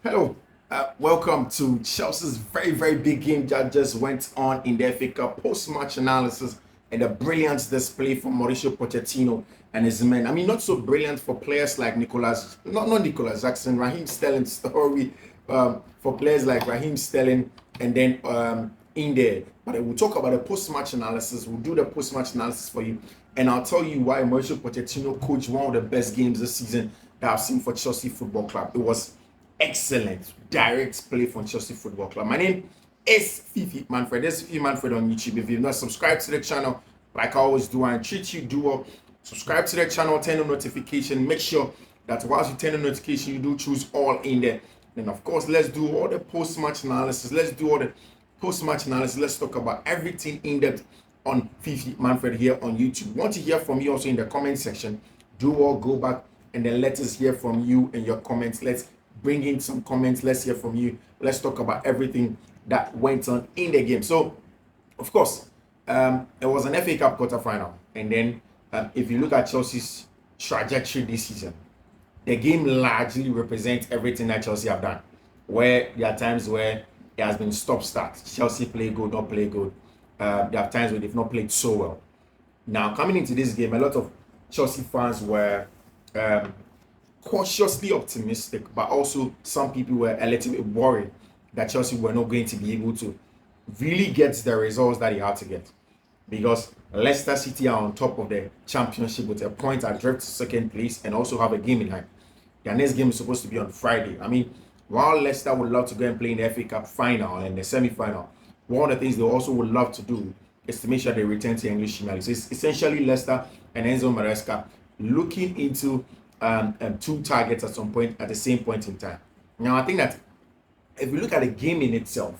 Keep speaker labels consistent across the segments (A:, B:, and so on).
A: Hello, welcome to Chelsea's very big game that just went on in the FA Cup post-match analysis and a brilliant display from Mauricio Pochettino and his men. I mean, not so brilliant for players like not Nicolas Jackson, Raheem Sterling story, for players like Raheem Sterling and then in there. But we'll talk about the post-match analysis. We'll do the post-match analysis for you, and I'll tell you why Mauricio Pochettino coached one of the best games this season that I've seen for Chelsea Football Club. It was excellent direct play from Chelsea Football Club. My name is Fiifi-Manfred. This is Fiifi-Manfred on YouTube. If you've not subscribed to the channel, like I always do, I treat you do well. Subscribe to the channel, turn on notification. Make sure that whilst you turn on notification, you do choose all in there. Then of course, let's do all the post-match analysis. Let's talk about everything in depth on Fiifi-Manfred here on YouTube. Want to hear from you also in the comment section. Do all go back and then let us hear from you in your comments. Let's bring in some comments. Let's hear from you. Let's talk about everything that went on in the game. So, of course, it was an FA Cup quarterfinal. And then if you look at Chelsea's trajectory this season, the game largely represents everything that Chelsea have done. Where there are times where it has been stop-start. Chelsea play good, not play good. There are times where they've not played so well. Now, coming into this game, a lot of Chelsea fans were cautiously optimistic, but also some people were a little bit worried that Chelsea were not going to be able to really get the results that they had to get, because Leicester City are on top of the championship with a point adrift to second place and also have a game in hand. Their next game is supposed to be on Friday. I mean, while Leicester would love to go and play in the FA Cup final and the semi-final, one of the things they also would love to do is to make sure they return to English Premier League. So it's essentially Leicester and Enzo Maresca looking into two targets at some point at the same point in time. Now, I think that if you look at the game in itself,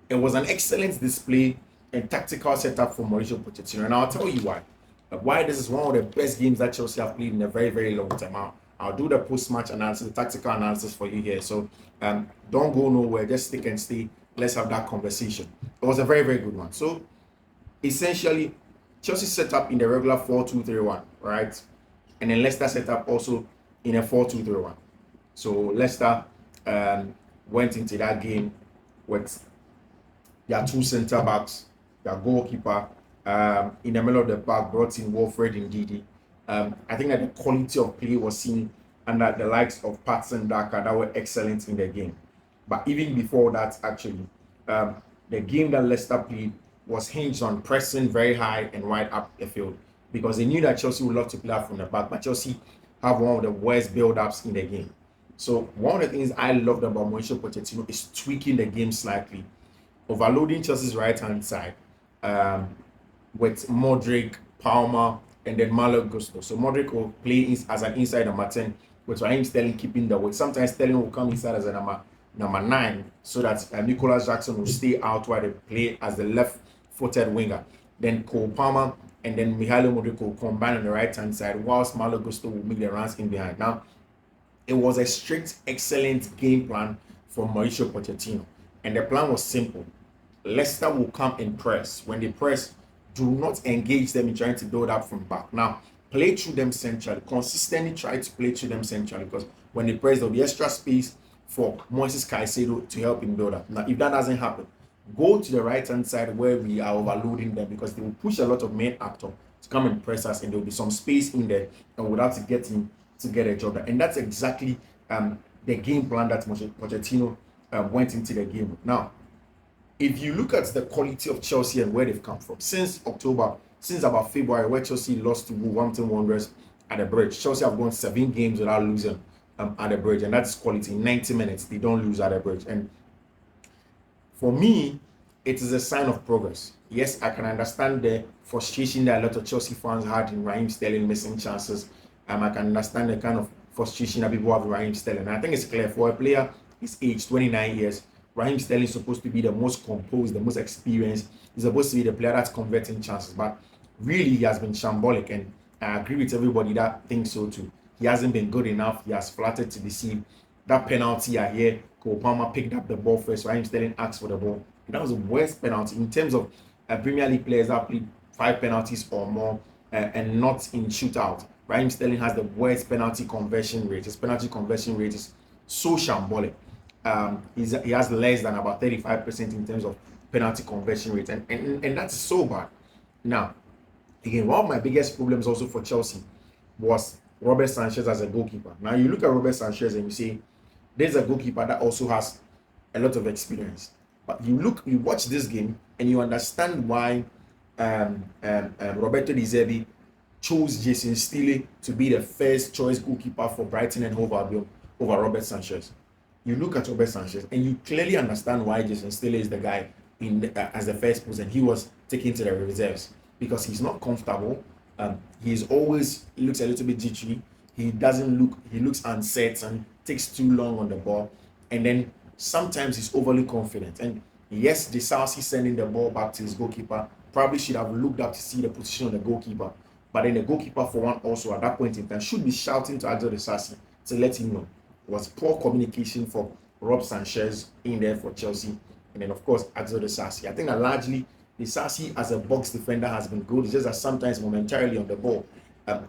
A: it was an excellent display and tactical setup for Mauricio Pochettino. And I'll tell you why. Why this is one of the best games that Chelsea have played in a very long time. I'll do the post-match analysis, the tactical analysis for you here. So don't go nowhere. Just stick and stay. Let's have that conversation. It was a very good one. So essentially, Chelsea set up in the regular 4-2-3-1, right? And then Leicester set up also in a 4-2-3-1. So Leicester went into that game with their two centre backs, their goalkeeper, in the middle of the park, brought in Wilfred and Didi. I think that the quality of play was seen under the likes of Patson Daka that were excellent in the game. But even before that, actually, the game that Leicester played was hinged on pressing very high and wide up the field, because they knew that Chelsea would love to play out from the back, but Chelsea have one of the worst build-ups in the game. So one of the things I loved about Mauricio Pochettino is tweaking the game slightly, overloading Chelsea's right-hand side with Modri, Palmer, and then Malo Gusto. So Modric will play as an inside number 10, with Raheem Sterling keeping the weight. Sometimes Sterling will come inside as a number 9, so that Nicolas Jackson will stay out while they play as the left-footed winger. Then Cole Palmer and then Mihailo Modric will combine on the right-hand side, whilst Malo Gusto will make the runs in behind. Now, it was a strict, excellent game plan from Mauricio Pochettino. And the plan was simple. Leicester will come and press. When they press, do not engage them in trying to build up from back. Now, play through them centrally. Consistently try to play through them centrally, because when they press, there'll be extra space for Moises Caicedo to help him build up. Now, if that doesn't happen, go to the right-hand side where we are overloading them, because they will push a lot of men up top to come and press us, and there will be some space in there, and we'll have to get him to get a job done. And that's exactly the game plan that Pochettino went into the game with. Now, if you look at the quality of Chelsea and where they've come from since October, since about February, where Chelsea lost to Wolverhampton Wanderers at the Bridge, Chelsea have won 7 games without losing at the Bridge, and that's quality. In 90 minutes, they don't lose at the Bridge. And for me, it is a sign of progress. Yes, I can understand the frustration that a lot of Chelsea fans had in Raheem Sterling missing chances. I can understand the kind of frustration that people have with Raheem Sterling. And I think it's clear for a player his age, 29 years, Raheem Sterling is supposed to be the most composed, the most experienced. He's supposed to be the player that's converting chances. But really, he has been shambolic. And I agree with everybody that thinks so too. He hasn't been good enough. He has flattered to deceive. That penalty I hear, Cole Palmer picked up the ball first. Raheem Sterling asked for the ball. And that was the worst penalty in terms of Premier League players that played 5 penalties or more and not in shootout. Raheem Sterling has the worst penalty conversion rate. His penalty conversion rate is so shambolic. he has less than about 35% in terms of penalty conversion rate, and that's so bad. Now, again, one of my biggest problems also for Chelsea was Robert Sanchez as a goalkeeper. Now, you look at Robert Sanchez and you say, there's a goalkeeper that also has a lot of experience. But you watch this game and you understand why Roberto De Zerbi chose Jason Steele to be the first choice goalkeeper for Brighton and Hove Albion over Robert Sanchez. You look at Robert Sanchez and you clearly understand why Jason Steele is the guy as the first post, and he was taken to the reserves because he's not comfortable. He looks a little bit jittery. He looks uncertain, takes too long on the ball, and then sometimes he's overly confident. And yes, De Sarsi sending the ball back to his goalkeeper probably should have looked up to see the position of the goalkeeper. But then the goalkeeper, for one, also at that point in time, should be shouting to Axel De Sarsi to let him know. It was poor communication for Rob Sanchez in there for Chelsea. And then, of course, Axel De Sarsi. I think that largely De Sarsi as a box defender has been good. It's just that sometimes momentarily on the ball,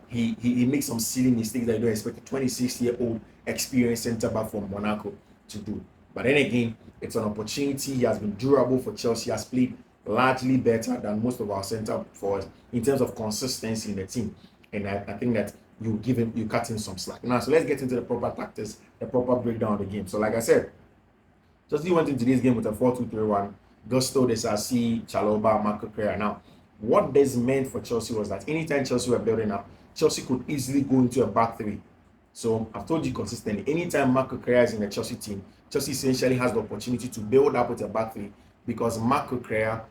A: he makes some silly mistakes that you don't expect a 26-year-old experienced centre-back from Monaco to do. But then again, it's an opportunity. He has been durable for Chelsea. He has played largely better than most of our centre forwards in terms of consistency in the team. And I think that you cut him some slack. Now, so let's get into the proper tactics, the proper breakdown of the game. So like I said, Chelsea went into this game with a 4-2-3-1. Gusto, De Sarsi, Chalobah, Marco Correa. Now, what this meant for Chelsea was that anytime Chelsea were building up, Chelsea could easily go into a back three. So I've told you consistently, anytime Marco Correa is in the Chelsea team, Chelsea essentially has the opportunity to build up with a back three because Marco Correa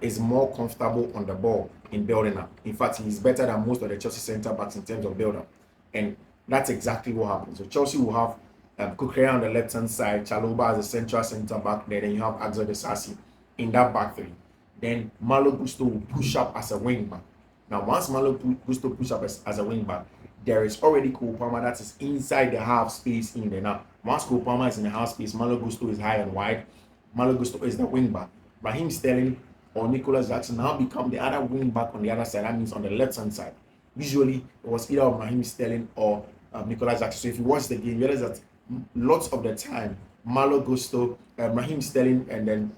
A: is more comfortable on the ball in building up. In fact, he's better than most of the Chelsea centre backs in terms of build up. And that's exactly what happened. So Chelsea will have Correa on the left hand side, Chalobah as a central centre back there, then you have Axel De Sarsi in that back three. Then Malo Gusto will push up as a wing back. Now, once Malo Gusto push up as a wing back, there is already Cole Palmer that is inside the half space in there. Now, once Cole Palmer is in the half space, Malo Gusto is high and wide. Malo Gusto is the wing back. Raheem Sterling or Nicolas Jackson now become the other wing back on the other side. That means on the left hand side. Usually, it was either of Raheem Sterling or Nicolas Jackson. So if you watch the game, you realize that lots of the time, Malo Gusto, Raheem Sterling, and then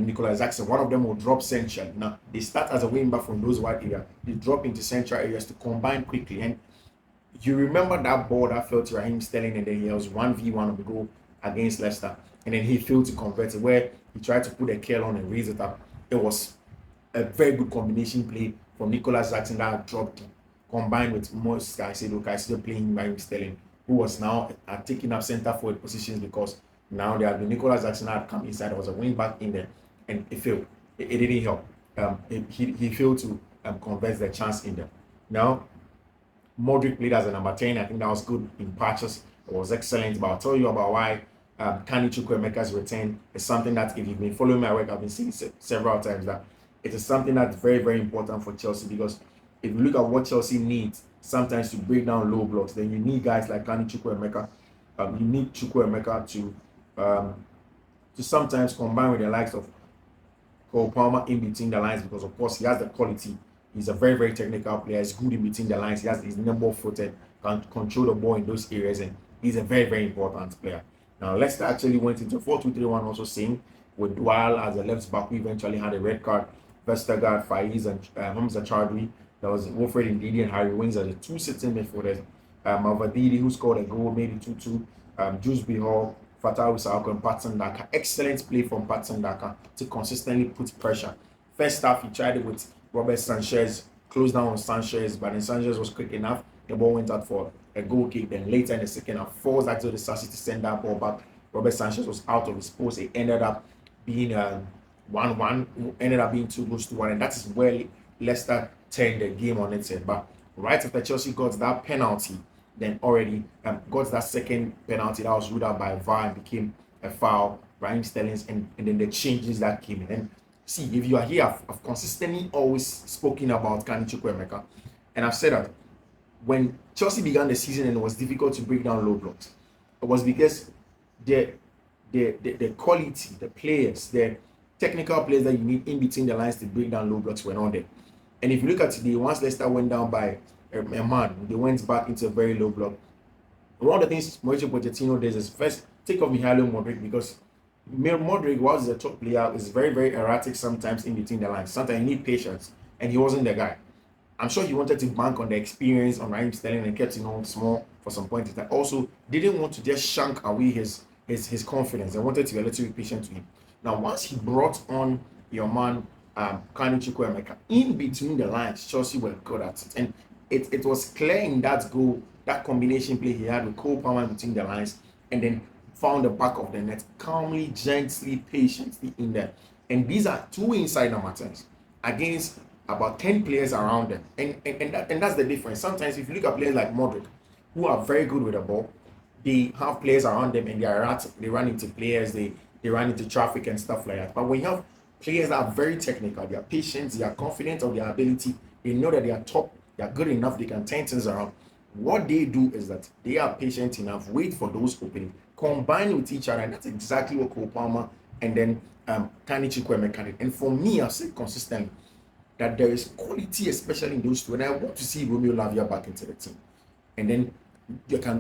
A: Nicolas Jackson, one of them will drop central. Now, they start as a wing back from those wide areas. They drop into central areas to combine quickly. And you remember that ball that fell to Raheem Sterling, and then he was 1v1 on the goal against Leicester. And then he failed to convert it, where he tried to put a curl on and raise it up. It was a very good combination play from Nicolas Jackson that dropped deep, combined with Mos Caicedo playing Raheem Sterling, who was now taking up centre forward positions because now there had been Nicolas Jackson had come inside. There was a wing back in there, and it failed. It didn't help. He failed to convert the chance in there. Now, Modri played as a number 10. I think that was good in patches. It was excellent. But I'll tell you about why Kani Chukwuemeka's return is something that, if you've been following my work, I've been saying several times that it is something that's very, very important for Chelsea, because if you look at what Chelsea needs sometimes to break down low blocks, then you need guys like Kani Chukwuemeka. You need Chukwuemeka to sometimes combine with the likes of Cole Palmer in between the lines, because of course he has the quality. He's a very, very technical player. He's good in between the lines. He's nimble-footed, can control the ball in those areas, and he's a very, very important player. Now, Leicester actually went into 4-2-3-1 also, saying with Dwal as a left back, who eventually had a red card. Vestergaard, Faiz, and Hamza Chowdhury. There was Wilfred Ndidi and Harry Winks as the two sitting midfielders. Mavadidi, who scored a goal, maybe 2-2. Dewsbury Hall, Fatawu Sakho, and Patson Daka. Excellent play from Patson Daka to consistently put pressure. First half, he tried it with Robert Sanchez, closed down on Sanchez, but then Sanchez was quick enough. The ball went out for a goal kick. Then later in the second half, forced Axel De Sarsi to send that ball back. Robert Sanchez was out of his post. It ended up being 1-1, ended up being 2-1, and that is where Leicester turned the game on its head. But right after Chelsea got that penalty, then already got that second penalty that was ruled out by VAR and became a foul, Raheem Sterling's, and then the changes that came in. And see, if you are here, I've consistently always spoken about Kani Chukwuemeka, and I've said that when Chelsea began the season and it was difficult to break down low blocks, it was because the quality, the players, the technical players that you need in between the lines to break down low blocks were not there. And if you look at today, once Leicester went down by a man, they went back into a very low block. One of the things Mauricio Pochettino does is first take off Mihailo Modric because Modric, whilst a top player, is very, very erratic sometimes in between the lines. Sometimes you need patience, and he wasn't the guy. I'm sure he wanted to bank on the experience on Raheem Sterling and kept him on small for some point in time. Also, didn't want to just shank away his confidence and wanted to be a little bit patient to him. Now, once he brought on your man, Kanu Chukwuemeka, in between the lines, Chelsea were good at it. And it was clear in that goal, that combination play he had with Cole Palmer between the lines, and then found the back of the net, calmly, gently, patiently in there. And these are two inside number 10s against about 10 players around them. And that's the difference. Sometimes if you look at players like Modric, who are very good with the ball, they have players around them and they are erratic. They run into players, they run into traffic and stuff like that. But when you have players that are very technical, they are patient, they are confident of their ability, they know that they are top, they are good enough, they can turn things around. What they do is that they are patient enough, wait for those openings, combine with each other, and that's exactly what Cole Palmer and then Kanu Chukwuemeka did. And for me, I've said consistently that there is quality, especially in those two, and I want to see Romeo Lavia back into the team. And then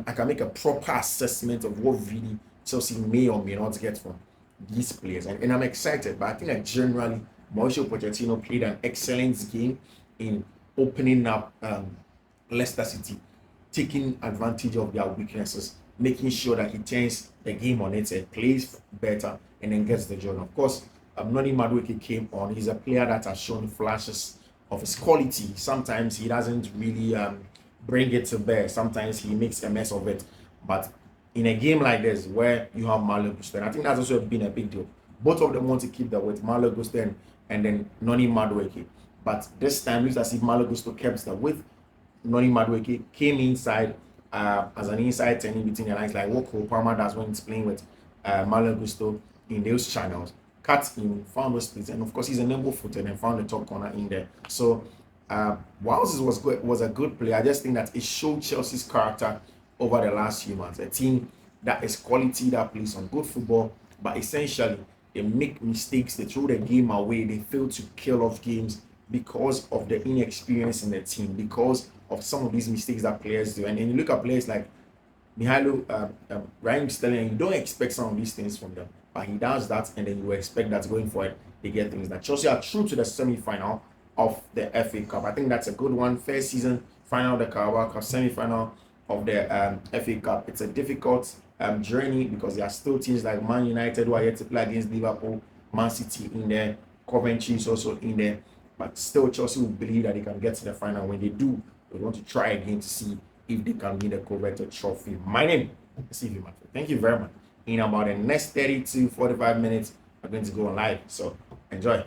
A: I can make a proper assessment of what really Chelsea may or may not get from these players. And I'm excited, but I think that generally Mauricio Pochettino played an excellent game in opening up Leicester City, taking advantage of their weaknesses, making sure that he turns the game on its head, plays better, and then gets the job. Of course, Noni Madueke came on. He's a player that has shown flashes of his quality. Sometimes he doesn't really bring it to bear. Sometimes he makes a mess of it. But in a game like this, where you have Malo Gusto, I think that's also been a big deal. Both of them want to keep the weight, Malo Gusto and then Noni Madueke. But this time, it looks as if Malo Gusto kept the width. Noni Madueke came inside as an inside turning between the lines, like what Cole Palmer does when he's playing with Malo Gusto in those channels. Cut in, found those splits, and of course he's a nimble footed and found the top corner in there. So whilst it was a good play, I just think that it showed Chelsea's character over the last few months. A team that is quality, that plays on good football, but essentially they make mistakes, they throw the game away, they fail to kill off games because of the inexperience in the team, because of some of these mistakes that players do. And then you look at players like Mihailo Raheem Sterling, and you don't expect some of these things from them. But he does that, and then you expect that going forward, they get things. That Chelsea are through to the semi-final of the FA Cup. I think that's a good one. First season final of the Carabao Cup, semi-final of the FA Cup. It's a difficult journey because there are still teams like Man United who are yet to play against Liverpool, Man City in there, Coventry is also in there. But still, Chelsea will believe that they can get to the final. When they do, they want to try again to see if they can win the coveted trophy. My name is Fiifi-Manfred. Thank you very much. In about the next 30 to 45 minutes, I'm going to go on live. So enjoy.